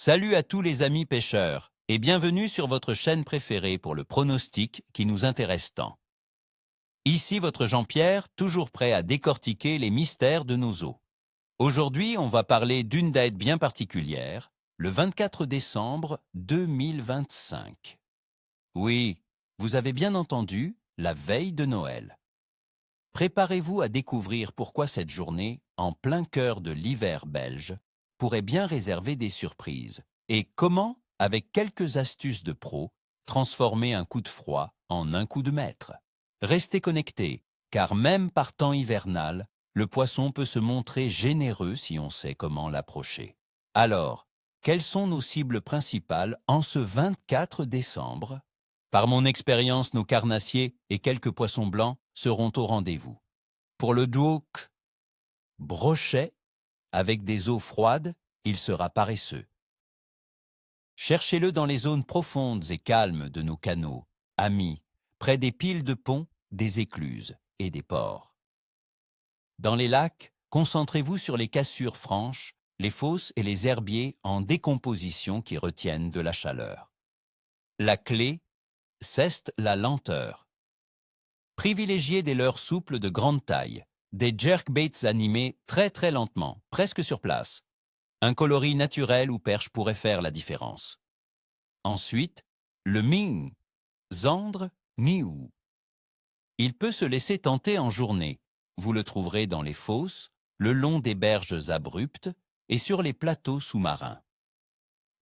Salut à tous les amis pêcheurs et bienvenue sur votre chaîne préférée pour le pronostic qui nous intéresse tant. Ici votre Jean-Pierre, toujours prêt à décortiquer les mystères de nos eaux. Aujourd'hui, on va parler d'une date bien particulière, le 24 décembre 2025. Oui, vous avez bien entendu, la veille de Noël. Préparez-vous à découvrir pourquoi cette journée, en plein cœur de l'hiver belge, pourrait bien réserver des surprises et comment, avec quelques astuces de pro, transformer un coup de froid en un coup de maître. Restez connectés, car même par temps hivernal, le poisson peut se montrer généreux si on sait comment l'approcher. Alors, quelles sont nos cibles principales en ce 24 décembre? Par mon expérience, nos carnassiers et quelques poissons blancs seront au rendez-vous. Pour le Dwook brochet, avec des eaux froides, il sera paresseux. Cherchez-le dans les zones profondes et calmes de nos canaux, amis, près des piles de ponts, des écluses et des ports. Dans les lacs, concentrez-vous sur les cassures franches, les fosses et les herbiers en décomposition qui retiennent de la chaleur. La clé, c'est la lenteur. Privilégiez des leurres souples de grande taille, des jerkbaits animés très lentement, presque sur place. Un coloris naturel ou perche pourrait faire la différence. Ensuite, le ming, zandre, niou. Il peut se laisser tenter en journée. Vous le trouverez dans les fosses, le long des berges abruptes et sur les plateaux sous-marins.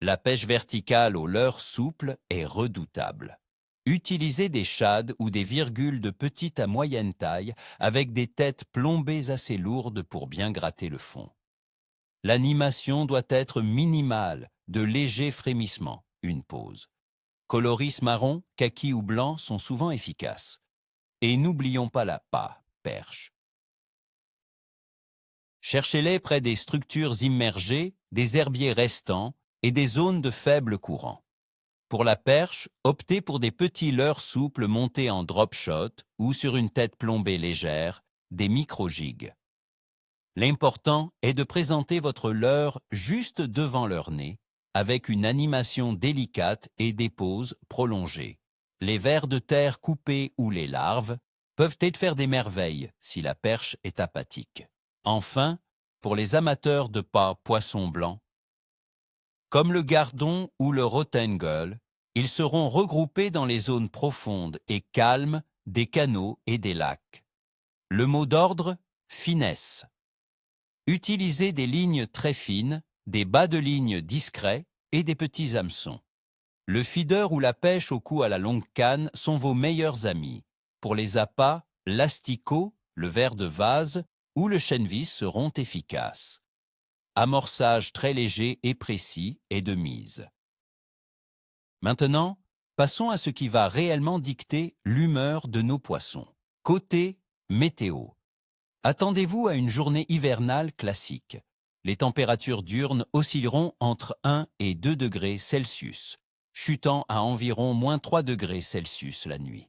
La pêche verticale aux leurres souples est redoutable. Utilisez des shades ou des virgules de petite à moyenne taille avec des têtes plombées assez lourdes pour bien gratter le fond. L'animation doit être minimale, de légers frémissements, une pause. Coloris marron, kaki ou blanc sont souvent efficaces. Et n'oublions pas la perche. Cherchez-les près des structures immergées, des herbiers restants et des zones de faible courant. Pour la perche, optez pour des petits leurres souples montés en drop shot ou sur une tête plombée légère, des micro-jigs. L'important est de présenter votre leurre juste devant leur nez, avec une animation délicate et des pauses prolongées. Les vers de terre coupés ou les larves peuvent faire des merveilles si la perche est apathique. Enfin, pour les amateurs de poisson blanc, comme le gardon ou le rotengueule, ils seront regroupés dans les zones profondes et calmes des canaux et des lacs. Le mot d'ordre, finesse. Utilisez des lignes très fines, des bas de ligne discrets et des petits hameçons. Le feeder ou la pêche au cou à la longue canne sont vos meilleurs amis. Pour les appâts, l'asticot, le ver de vase ou le chènevis seront efficaces. Amorçage très léger et précis est de mise. Maintenant, passons à ce qui va réellement dicter l'humeur de nos poissons. Côté météo. Attendez-vous à une journée hivernale classique. Les températures diurnes oscilleront entre 1 et 2 degrés Celsius, chutant à environ -3 degrés Celsius la nuit.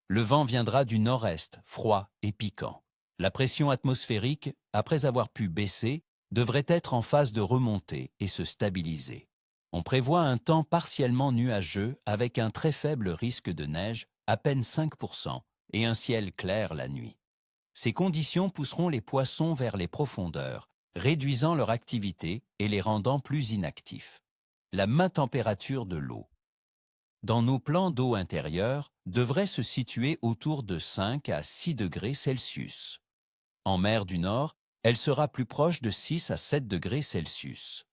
Le vent viendra du nord-est, froid et piquant. La pression atmosphérique, après avoir pu baisser, devrait être en phase de remontée et se stabiliser. On prévoit un temps partiellement nuageux avec un très faible risque de neige, à peine 5%, et un ciel clair la nuit. Ces conditions pousseront les poissons vers les profondeurs, réduisant leur activité et les rendant plus inactifs. La température de l'eau. Dans nos plans d'eau intérieure, devrait se situer autour de 5 à 6 degrés Celsius. En mer du Nord, elle sera plus proche de 6 à 7 degrés Celsius.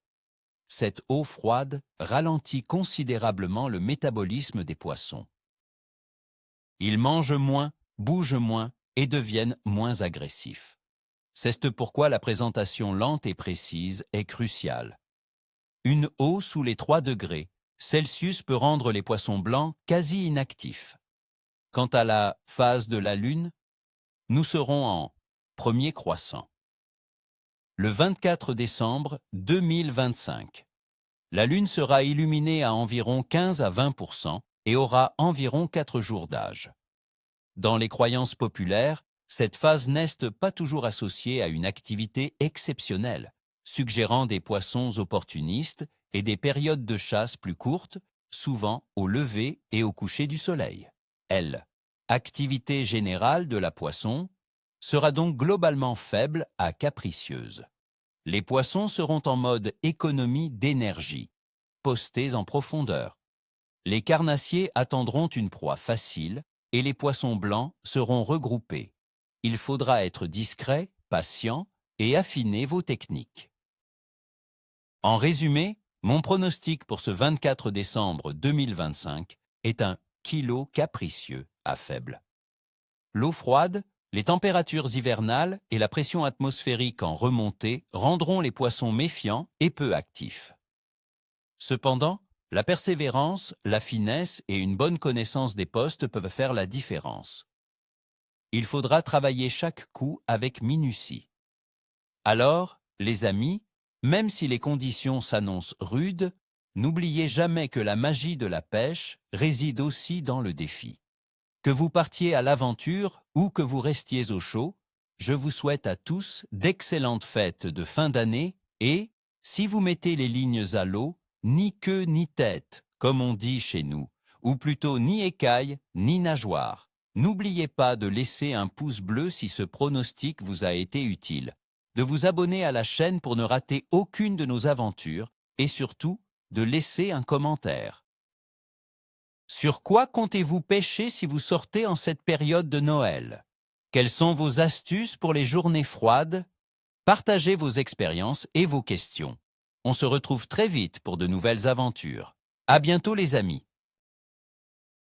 Cette eau froide ralentit considérablement le métabolisme des poissons. Ils mangent moins, bougent moins et deviennent moins agressifs. C'est pourquoi la présentation lente et précise est cruciale. Une eau sous les 3 degrés Celsius peut rendre les poissons blancs quasi inactifs. Quant à la phase de la Lune, nous serons en premier croissant. Le 24 décembre 2025. La Lune sera illuminée à environ 15 à 20% et aura environ 4 jours d'âge. Dans les croyances populaires, cette phase n'est pas toujours associée à une activité exceptionnelle, suggérant des poissons opportunistes et des périodes de chasse plus courtes, souvent au lever et au coucher du soleil. L. Activité générale de la poisson sera donc globalement faible à capricieuse. Les poissons seront en mode économie d'énergie, postés en profondeur. Les carnassiers attendront une proie facile et les poissons blancs seront regroupés. Il faudra être discret, patient et affiner vos techniques. En résumé, mon pronostic pour ce 24 décembre 2025 est un kilo capricieux à faible. L'eau froide, les températures hivernales et la pression atmosphérique en remontée rendront les poissons méfiants et peu actifs. Cependant, la persévérance, la finesse et une bonne connaissance des postes peuvent faire la différence. Il faudra travailler chaque coup avec minutie. Alors, les amis, même si les conditions s'annoncent rudes, n'oubliez jamais que la magie de la pêche réside aussi dans le défi. Que vous partiez à l'aventure ou que vous restiez au chaud, je vous souhaite à tous d'excellentes fêtes de fin d'année et, si vous mettez les lignes à l'eau, ni queue ni tête, comme on dit chez nous, ou plutôt ni écaille ni nageoire. N'oubliez pas de laisser un pouce bleu si ce pronostic vous a été utile, de vous abonner à la chaîne pour ne rater aucune de nos aventures et surtout de laisser un commentaire. Sur quoi comptez-vous pêcher si vous sortez en cette période de Noël? Quelles sont vos astuces pour les journées froides? Partagez vos expériences et vos questions. On se retrouve très vite pour de nouvelles aventures. À bientôt les amis.